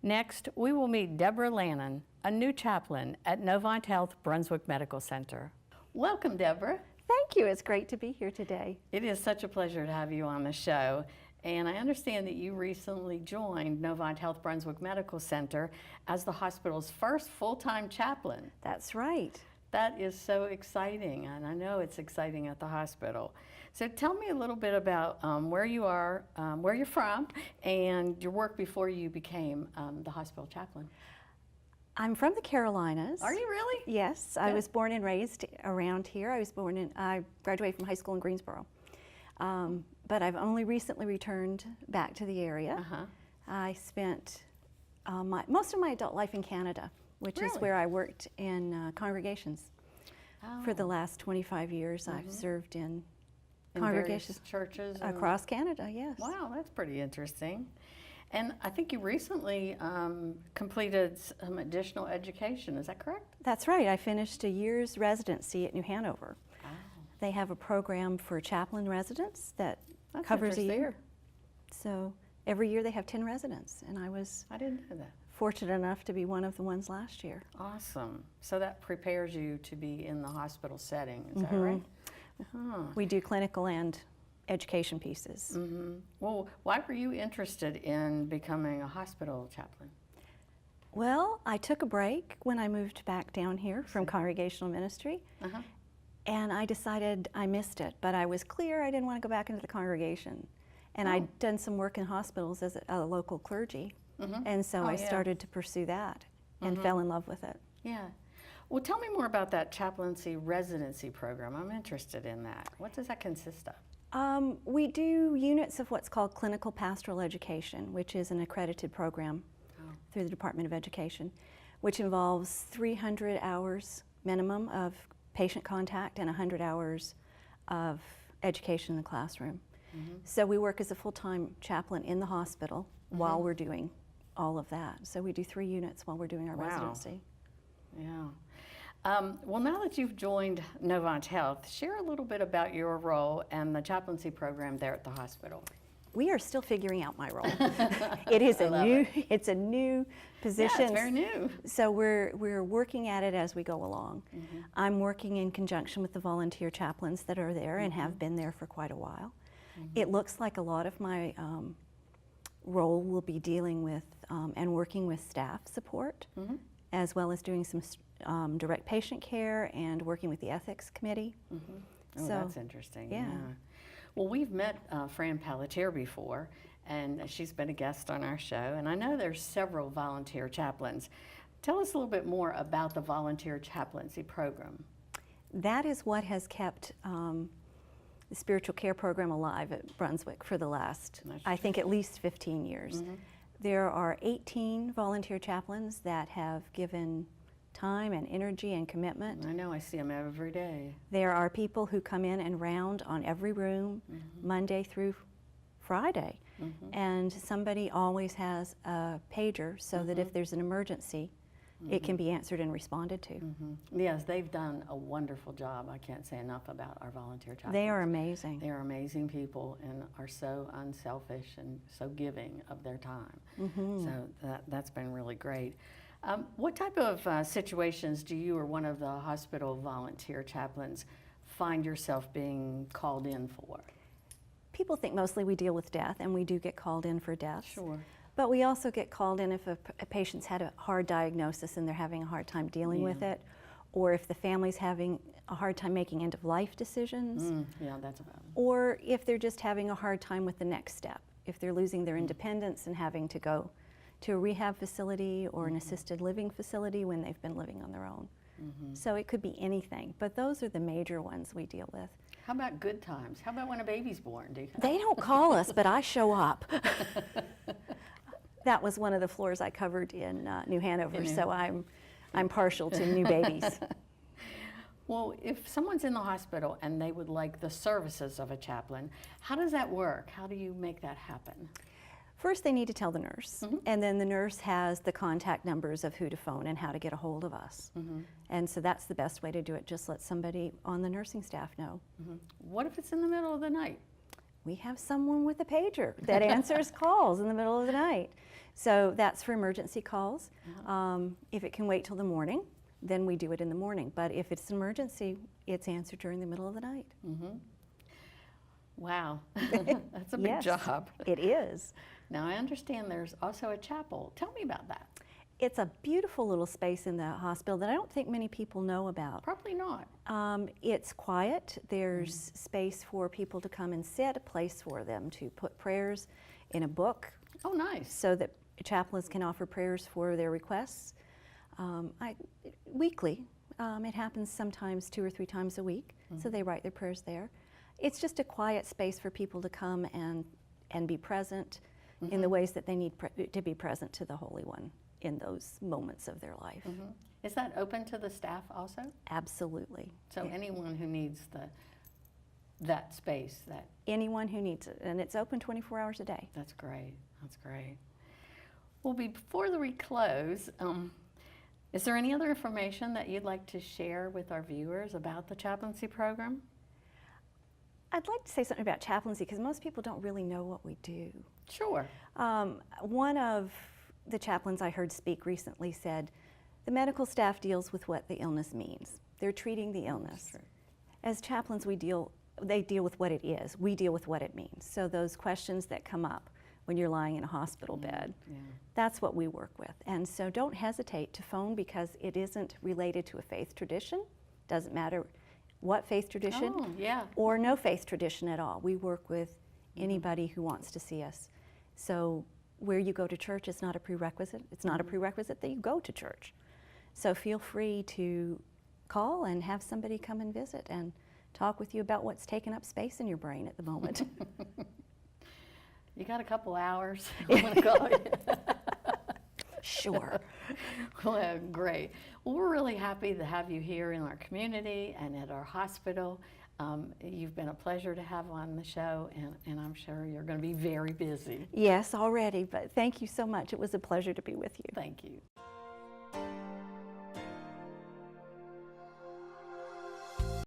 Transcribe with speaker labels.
Speaker 1: Next, we will meet Deborah Lannon, a new chaplain at Novant Health Brunswick Medical Center. Welcome, Deborah.
Speaker 2: Thank you. It's great to be here today.
Speaker 1: It is such a pleasure to have you on the show. And I understand that you recently joined Novant Health Brunswick Medical Center as the hospital's first full-time chaplain.
Speaker 2: That's right.
Speaker 1: That is so exciting, and I know it's exciting at the hospital. So tell me a little bit about where you are, where you're from, and your work before you became the hospital chaplain.
Speaker 2: I'm from the Carolinas.
Speaker 1: Are you really?
Speaker 2: Yes. Good. I was born and raised around here. I graduated from high school in Greensboro. But I've only recently returned back to the area. I spent most of my adult life in Canada, which is where I worked in congregations. For the last 25 years, I've served in congregations,
Speaker 1: churches
Speaker 2: across Canada. Yes.
Speaker 1: Wow, that's pretty interesting. And I think you recently completed some additional education. Is that correct?
Speaker 2: That's right. I finished a year's residency at New Hanover. Oh. They have a program for chaplain residents that covers a year. So every year they have 10 residents, and I didn't know that. Fortunate enough to be one of the ones last year.
Speaker 1: Awesome. So that prepares you to be in the hospital setting, is that right?
Speaker 2: We do clinical and education pieces.
Speaker 1: Well, why were you interested in becoming a hospital chaplain?
Speaker 2: Well, I took a break when I moved back down here from congregational ministry. And I decided I missed it, but I was clear I didn't want to go back into the congregation. And I'd done some work in hospitals as a local clergy. And so I started to pursue that and fell in love with it.
Speaker 1: Yeah. Well, tell me more about that chaplaincy residency program. I'm interested in that. What does that consist of?
Speaker 2: We do units of what's called clinical pastoral education, which is an accredited program through the Department of Education, which involves 300 hours minimum of patient contact and 100 hours of education in the classroom. So we work as a full-time chaplain in the hospital while we're doing all of that. So we do 3 units while we're doing our residency.
Speaker 1: Yeah. Well, now that you've joined Novant Health, share a little bit about your role and the chaplaincy program there at the hospital.
Speaker 2: We are still figuring out my role. It is it's a new position.
Speaker 1: Yeah, it's very new.
Speaker 2: So we're working at it as we go along. I'm working in conjunction with the volunteer chaplains that are there and have been there for quite a while. It looks like a lot of my role will be dealing with and working with staff support, as well as doing some direct patient care and working with the ethics committee.
Speaker 1: Oh,
Speaker 2: so,
Speaker 1: that's interesting.
Speaker 2: Yeah.
Speaker 1: Well, we've met Fran Pelletier before, and she's been a guest on our show, and I know there's several volunteer chaplains. Tell us a little bit more about the volunteer chaplaincy program.
Speaker 2: That is what has kept the spiritual care program alive at Brunswick for the last, I think, at least 15 years. There are 18 volunteer chaplains that have given time and energy and commitment.
Speaker 1: I know, I see them every day.
Speaker 2: There are people who come in and round on every room, Monday through Friday. And somebody always has a pager so that if there's an emergency, it can be answered and responded to.
Speaker 1: Yes, they've done a wonderful job. I can't say enough about our volunteer chaplains.
Speaker 2: They are amazing.
Speaker 1: They are amazing people and are so unselfish and so giving of their time. So that's been really great. What type of situations do you or one of the hospital volunteer chaplains find yourself being called in for?
Speaker 2: People think mostly we deal with death, and we do get called in for deaths.
Speaker 1: Sure.
Speaker 2: But we also get called in if a patient's had a hard diagnosis and they're having a hard time dealing with it, or if the family's having a hard time making end-of-life decisions.
Speaker 1: Yeah, that's about it.
Speaker 2: Or if they're just having a hard time with the next step, if they're losing their independence and having to go to a rehab facility or an assisted living facility when they've been living on their own. So it could be anything, but those are the major ones we deal with.
Speaker 1: How about good times? How about when a baby's born?
Speaker 2: They don't call us, but I show up. That was one of the floors I covered in New Hanover, so I'm partial to new babies.
Speaker 1: Well, if someone's in the hospital and they would like the services of a chaplain, how does that work? How do you make that happen?
Speaker 2: First, they need to tell the nurse, and then the nurse has the contact numbers of who to phone and how to get a hold of us. And so that's the best way to do it. Just let somebody on the nursing staff know.
Speaker 1: What if it's in the middle of the night?
Speaker 2: we have someone with a pager that answers calls in the middle of the night. So that's for emergency calls. If it can wait till the morning, then we do it in the morning. But if it's an emergency, it's answered during the middle of the night.
Speaker 1: Wow, that's a big
Speaker 2: Yes,
Speaker 1: job.
Speaker 2: It is.
Speaker 1: Now I understand there's also a chapel. Tell me about that.
Speaker 2: It's a beautiful little space in the hospital that I don't think many people know about.
Speaker 1: Probably not.
Speaker 2: It's quiet. There's space for people to come and sit, a place for them to put prayers in a book.
Speaker 1: Oh, nice.
Speaker 2: So that chaplains can offer prayers for their requests. Weekly. It happens sometimes 2 or 3 times a week, so they write their prayers there. It's just a quiet space for people to come and be present in the ways that they need to be present to the Holy One in those moments of their life.
Speaker 1: Is that open to the staff also?
Speaker 2: Absolutely.
Speaker 1: So anyone who needs that space,
Speaker 2: Anyone who needs it, and it's open 24 hours a day.
Speaker 1: that's great. That's great. Well, before we close, is there any other information that you'd like to share with our viewers about the chaplaincy program?
Speaker 2: I'd like to say something about chaplaincy because most people don't really know what we do.
Speaker 1: Sure.
Speaker 2: One of the chaplains I heard speak recently said, the medical staff deals with what the illness means. They're treating the illness.
Speaker 1: True.
Speaker 2: As chaplains, they deal with what it is. We deal with what it means. So those questions that come up when you're lying in a hospital bed, that's what we work with. And so don't hesitate to phone because it isn't related to a faith tradition. Doesn't matter what faith tradition or no faith tradition at all. We work with anybody who wants to see us. So where you go to church is not a prerequisite. It's not a prerequisite that you go to church. So feel free to call and have somebody come and visit and talk with you about what's taking up space in your brain at the moment.
Speaker 1: You got a couple hours? I want to call you.
Speaker 2: Sure.
Speaker 1: Well, great. Well, we're really happy to have you here in our community and at our hospital. You've been a pleasure to have on the show, and I'm sure you're going to be very busy.
Speaker 2: Yes, already, but thank you so much. It was a pleasure to be with you.
Speaker 1: Thank you.